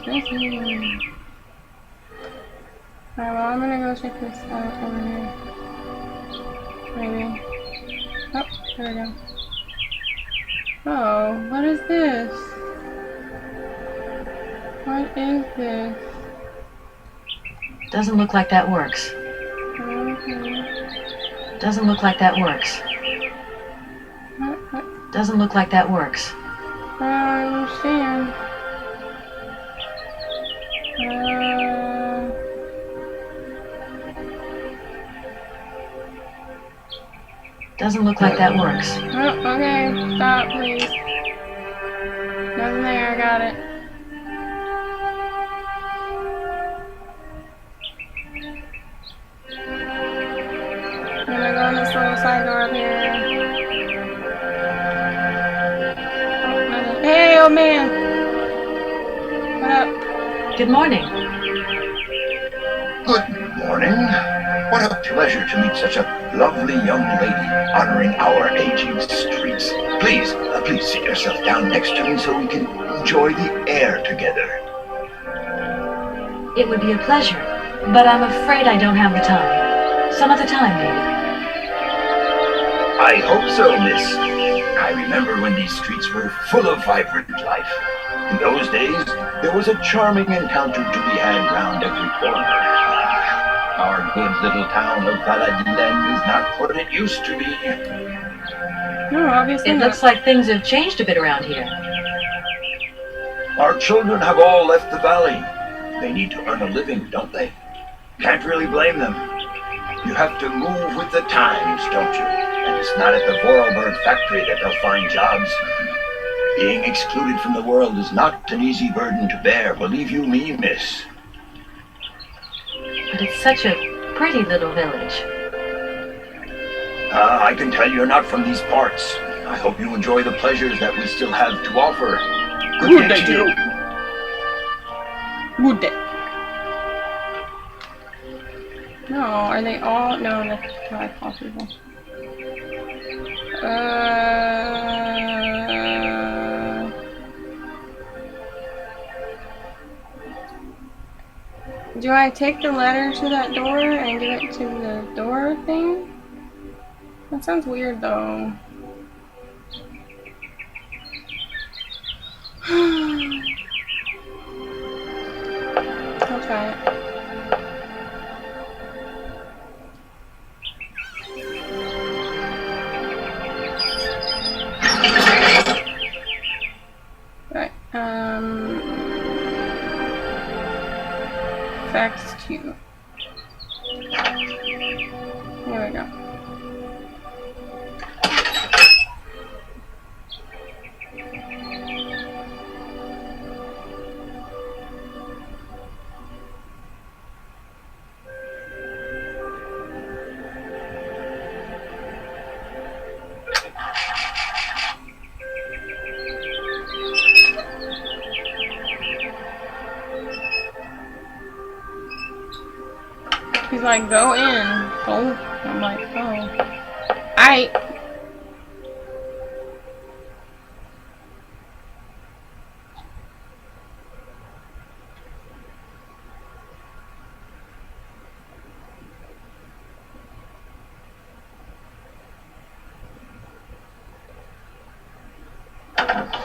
is missing. Alright, well, I'm gonna go check this out over here. Maybe. Oh, there we go. Oh, what is this? What is this? Doesn't look like that works. Okay. Doesn't look like that works. What? Doesn't look like that works. I don't understand. Doesn't look like that works. Oh, okay. Stop, please. Nothing there. I got it. I'm gonna go in this little side door up here. Oh, nothing. Hey, old man. What up? Good morning. Good morning. What a pleasure to meet such a lovely young lady honoring our aging streets. Please sit yourself down next to me so we can enjoy the air together. It would be a pleasure, but I'm afraid I don't have the time. Some other time, maybe. I hope so, miss. I remember when these streets were full of vibrant life. In those days, there was a charming encounter to be had round every corner. Our good little town of Valadilen is not what it used to be. No, obviously It not. looks like things have changed a bit around here. Our children have all left the valley. They need to earn a living, don't they? Can't really blame them. You have to move with the times, don't you? And it's not at the Vorarlberg factory that they'll find jobs. Being excluded from the world is not an easy burden to bear, believe you me, miss. But it's such a pretty little village. I can tell you're not from these parts. I hope you enjoy the pleasures that we still have to offer. Good day to you. Good day. No, are they all? No, that's not possible. Do I take the letter to that door and give it to the door thing? That sounds weird though. I'll try it. Right, fax to. There we go. He's like, go in. Oh, I'm like, oh. Aight.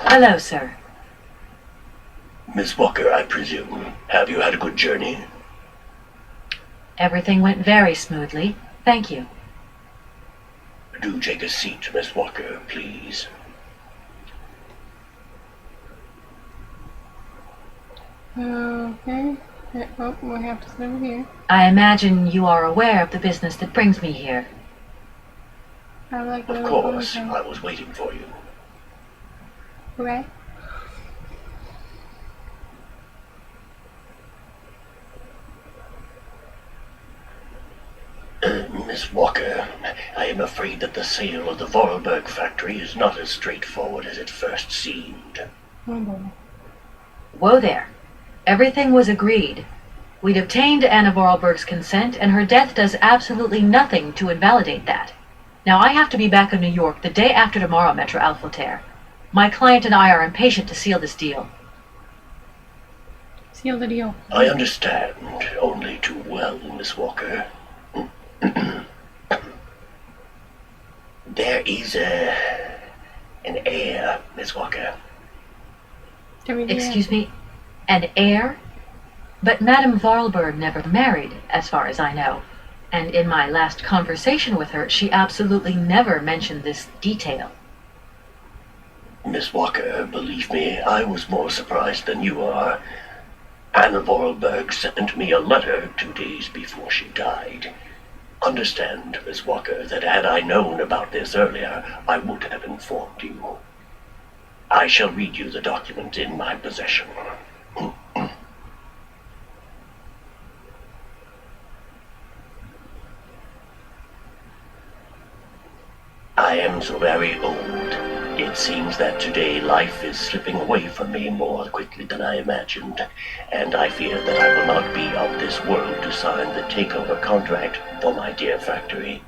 Hello, sir. Miss Walker, I presume. Have you had a good journey? Everything went very smoothly. Thank you. Do take a seat, Miss Walker, please. Okay. Oh, we have to sit over here. I imagine you are aware of the business that brings me here. I like Of course, I was waiting for you. Right. Miss Walker, I am afraid that the sale of the Vorarlberg factory is not as straightforward as it first seemed. Whoa there. Everything was agreed. We'd obtained Anna Vorarlberg's consent, and her death does absolutely nothing to invalidate that. Now I have to be back in New York the day after tomorrow, Metro Alphotaire. My client and I are impatient to seal this deal. Seal the deal. I understand only too well, Miss Walker. There is an heir, Miss Walker. Excuse me? An heir? But Madame Varlberg never married, as far as I know. And in my last conversation with her, she absolutely never mentioned this detail. Miss Walker, believe me, I was more surprised than you are. Anna Vorarlberg sent me a letter 2 days before she died. Understand, Miss Walker, that had I known about this earlier, I would have informed you. I shall read you the document in my possession. I am so very old. It seems that today life is slipping away from me more quickly than I imagined, and I fear that I will not be of this world to sign the takeover contract for my dear factory.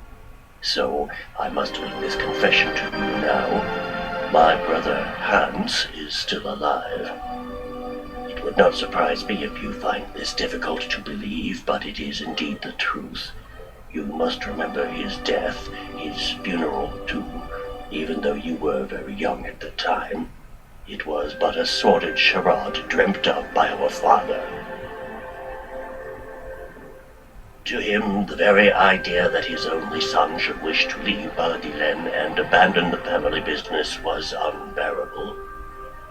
So I must make this confession to you now. My brother Hans is still alive. It would not surprise me if you find this difficult to believe, but it is indeed the truth. You must remember his death, his funeral too, even though you were very young at the time. It was but a sordid charade dreamt up by our father. To him, the very idea that his only son should wish to leave Baladillen and abandon the family business was unbearable.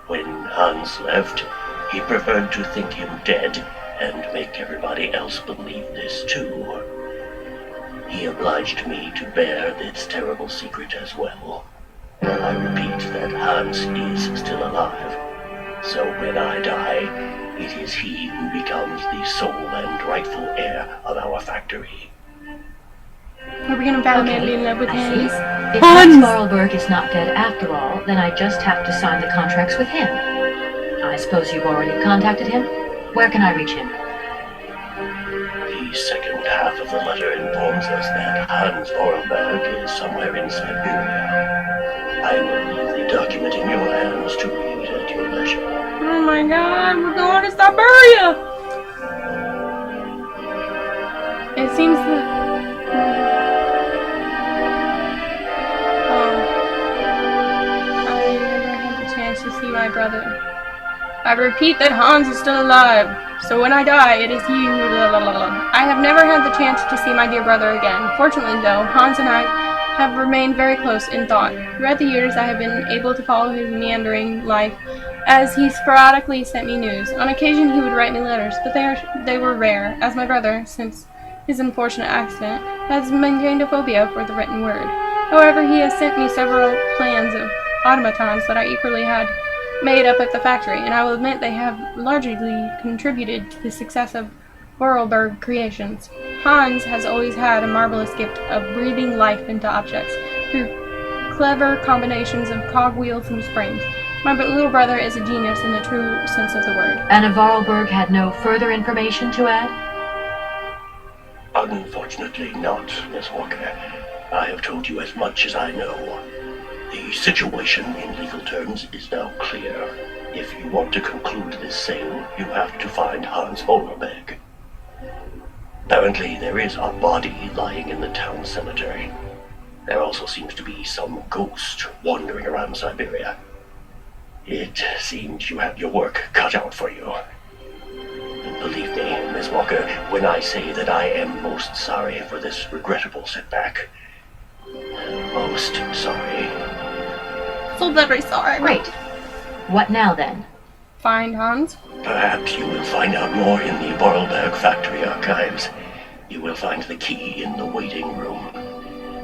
When Hans left, he preferred to think him dead and make everybody else believe this too. He obliged me to bear this terrible secret as well. I repeat that Hans is still alive. So when I die, it is he who becomes the sole and rightful heir of our factory. Are we gonna vow madly in love with I Hans? see. If Hans Vorarlberg is not dead after all, then I just have to sign the contracts with him. I suppose you've already contacted him? Where can I reach him? The second half of the letter informs us that Hans Vorarlberg is somewhere in Syberia. I will leave the document in your hands to read at your leisure. Oh my god, we're going to Syberia! It seems that... I never had the chance to see my brother. I repeat that Hans is still alive, so when I die, it is he who... I have never had the chance to see my dear brother again. Fortunately, though, Hans and I have remained very close in thought. Throughout the years, I have been able to follow his meandering life, as he sporadically sent me news. On occasion, he would write me letters, but they were rare, as my brother, since his unfortunate accident, has maintained a phobia for the written word. However, he has sent me several plans of automatons that I equally had made up at the factory, and I will admit they have largely contributed to the success of Vorarlberg creations. Hans has always had a marvelous gift of breathing life into objects through clever combinations of cogwheels and springs. My little brother is a genius in the true sense of the word. Anna Vorarlberg had no further information to add? Unfortunately not, Miss Walker. I have told you as much as I know. The situation, in legal terms, is now clear. If you want to conclude this sale, you have to find Hans Vorarlberg. Apparently, there is a body lying in the town cemetery. There also seems to be some ghost wandering around Syberia. It seems you have your work cut out for you. Believe me, Miss Walker, when I say that I am most sorry for this regrettable setback. Most sorry. So very sorry. Great. What now, then? Find Hans? Perhaps you will find out more in the Vorarlberg factory archives. You will find the key in the waiting room.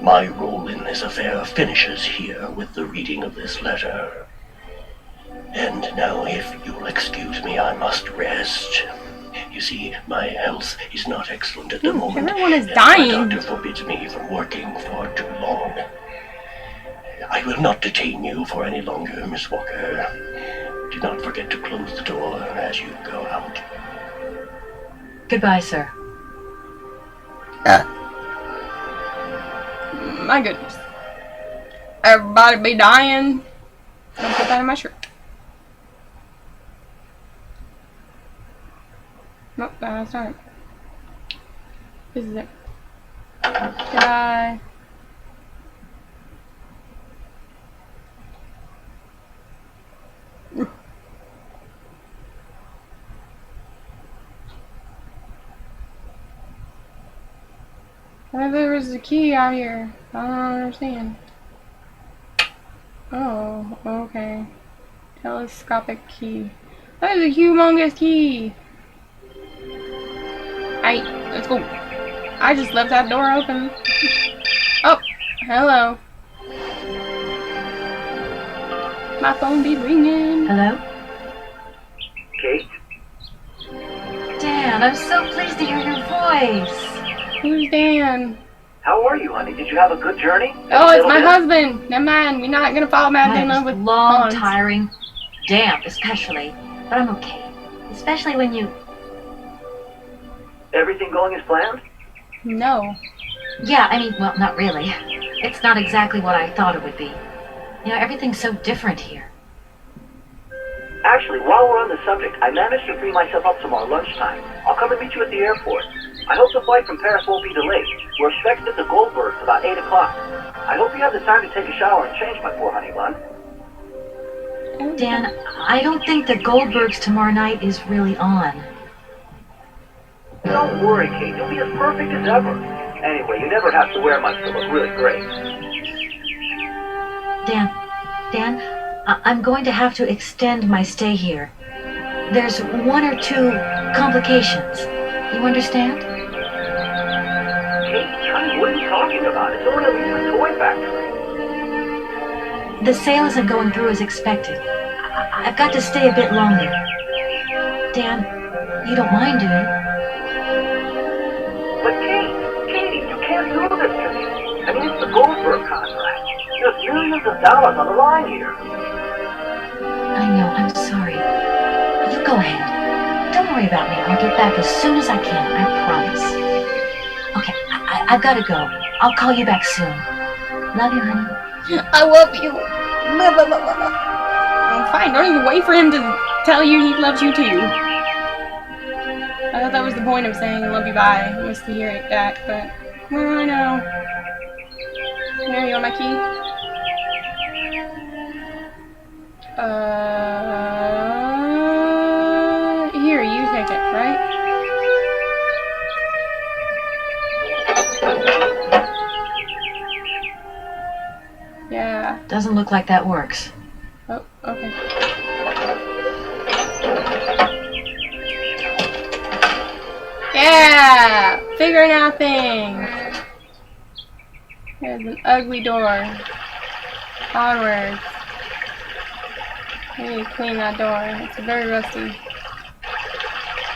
My role in this affair finishes here with the reading of this letter. And now, if you'll excuse me, I must rest. You see, my health is not excellent at the moment. Everyone is and dying. My doctor forbids me from working for too long. I will not detain you for any longer, Miss Walker. Do not forget to close the door as you go out. Goodbye, sir. My goodness. Everybody be dying. Don't put that in my shirt. Nope, that's not it. This is it. Goodbye. I thought there was a key out here. I don't understand. Oh, okay. Telescopic key. That is a humongous key! Hey, let's go. I just left that door open. Oh, hello. My phone be ringing. Hello? Kate? Dan, I'm so pleased to hear your voice. Who's Dan? How are you, honey? Did you have a good journey? Oh, it's my husband. Never mind. We're not gonna fall madly in love Life with is long, Hans. tiring, damp especially, but I'm okay. Especially when you... Everything going as planned? No. Yeah, I mean, well, not really. It's not exactly what I thought it would be. You know, everything's so different here. Actually, while we're on the subject, I managed to free myself up tomorrow lunchtime. I'll come and meet you at the airport. I hope the flight from Paris won't be delayed. We're expected at the Goldbergs about 8 o'clock. I hope you have the time to take a shower and change, my poor honey bun. Dan, I don't think the Goldbergs tomorrow night is really on. Don't worry, Kate. You'll be as perfect as ever. Anyway, you never have to wear much to look really great. Dan, I'm going to have to extend my stay here. There's 1 or 2 complications. You understand? Kate, honey, what are you talking about? It's only a lease toy factory. The sale isn't going through as expected. I've got to stay a bit longer. Dan, you don't mind, do you? But Katie, you can't do this to me. I mean, it's the Goldberg contract. There's millions of dollars on the line here. I know, I'm sorry. You go ahead. Don't worry about me. I'll get back as soon as I can, I promise. Okay, I've got to go. I'll call you back soon. Love you, honey. I love you. Fine, don't even wait for him to tell you he loves you too. I thought that was the point of saying love you bye, was to hear it back, but well, I know. Here, you want my key? Here, you take it, right? Yeah. Doesn't look like that works. Oh, okay. Yeah! Figuring out things! There's an ugly door. Onwards. I need to clean that door. It's very rusty.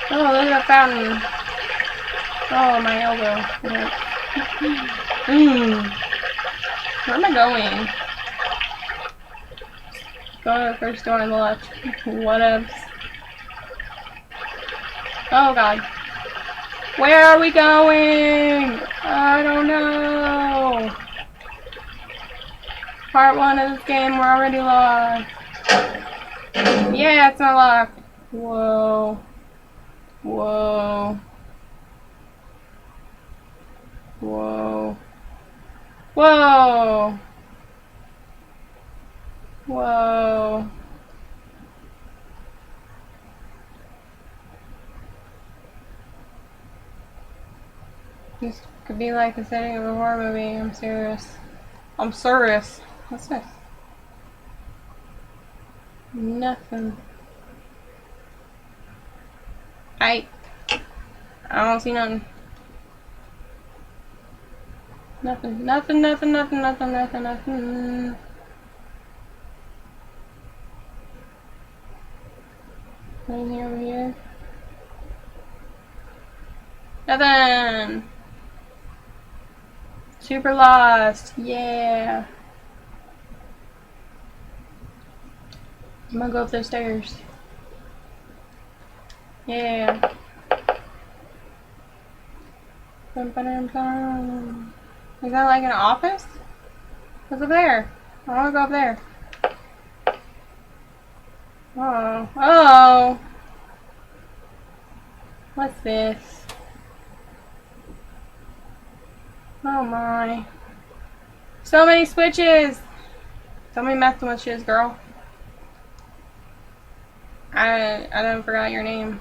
Oh, look at that fountain. Oh, my elbow. Where am I going? Go to the first door on the left. What else? Oh god. Where are we going? I don't know. Part 1 of this game, we're already lost. Yeah, it's not locked. Whoa. Whoa. Whoa. Whoa. Whoa. This could be like the setting of a horror movie. I'm serious. I'm serious. What's this? Nothing. I don't see nothing. Nothing. Nothing. Nothing. Nothing. Nothing. Nothing. Nothing. Anything over here? Nothing. Super lost. Yeah. I'm gonna go up those stairs. Yeah. Is that like an office? What's up there? I wanna go up there. Oh. Oh. What's this? Oh my. So many switches! So many meth switches, girl. I don't forgot your name.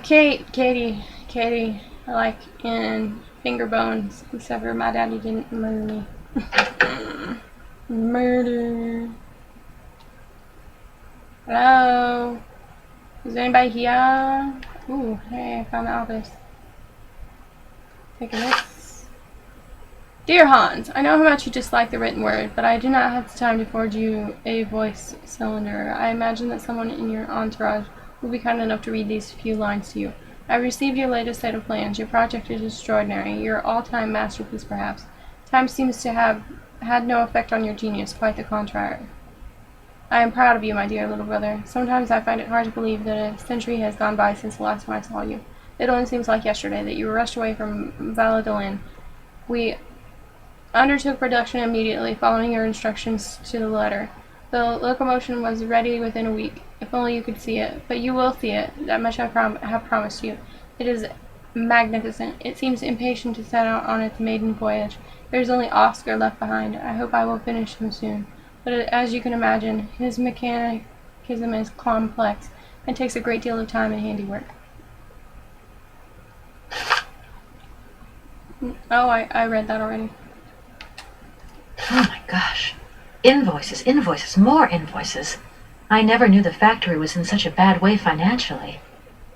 Katie. I like in finger bones. Except for my daddy didn't murder me. Murder. Hello? Is anybody here? Ooh, hey, I found the office. Taking this. Dear Hans, I know how much you dislike the written word, but I do not have the time to forge you a voice cylinder. I imagine that someone in your entourage will be kind enough to read these few lines to you. I received your latest set of plans. Your project is extraordinary. Your all-time masterpiece, perhaps. Time seems to have had no effect on your genius, quite the contrary. I am proud of you, my dear little brother. Sometimes I find it hard to believe that a century has gone by since the last time I saw you. It only seems like yesterday that you were rushed away from Valladolid. We undertook production immediately, following your instructions to the letter. The locomotion was ready within a week. If only you could see it. But you will see it. That much I have promised you. It is magnificent. It seems impatient to set out on its maiden voyage. There is only Oscar left behind. I hope I will finish him soon. But as you can imagine, his mechanicism is complex and takes a great deal of time and handiwork. Oh, I read that already. Oh my gosh. Invoices, more invoices. I never knew the factory was in such a bad way financially.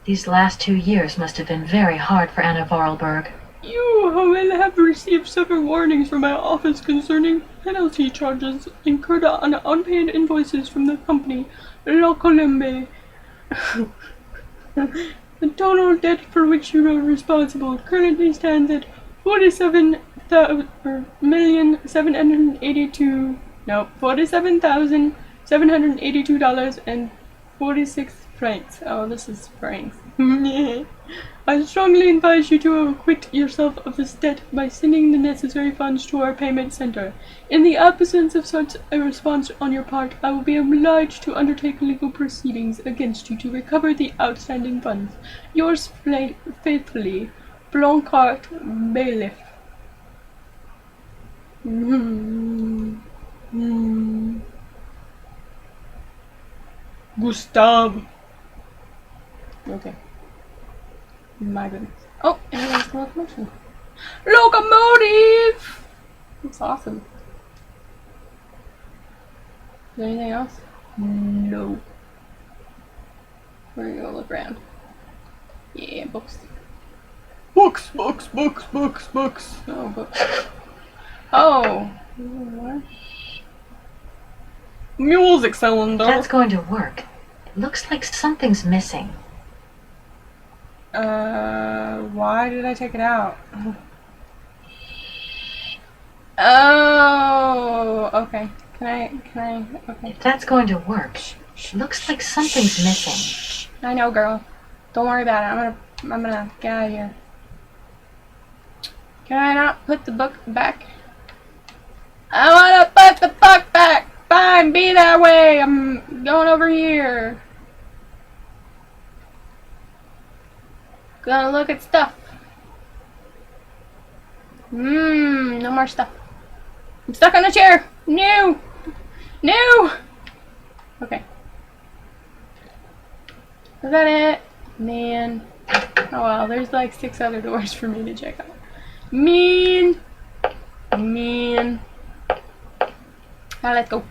These last 2 years must have been very hard for Anna Vorarlberg. You will have received several warnings from my office concerning penalty charges incurred on unpaid invoices from the company, La Colombe. The total debt for which you are responsible currently stands at $47,782.46. Oh, this is francs. I strongly advise you to acquit yourself of this debt by sending the necessary funds to our payment center. In the absence of such a response on your part, I will be obliged to undertake legal proceedings against you to recover the outstanding funds. Yours faithfully, Blancart Bailiff. Gustav. Okay. My goodness. Oh, and there's the locomotion. Locomotive! That's awesome. Is there anything else? No. We're gonna go look around. Yeah, books. Books! Oh, books. Oh! What? Music cylinder! That's going to work. It looks like something's missing. Why did I take it out? Oh, okay. Can I, okay. If that's going to work, it looks like something's missing. I know, girl. Don't worry about it. I'm gonna get out of here. Can I not put the book back? I wanna put the book back! Fine, be that way! I'm going over here. Gonna look at stuff. No more stuff. I'm stuck on the chair! No! No! Okay. Is that it? Man. Oh well, there's like 6 other doors for me to check out. Man. Let's go.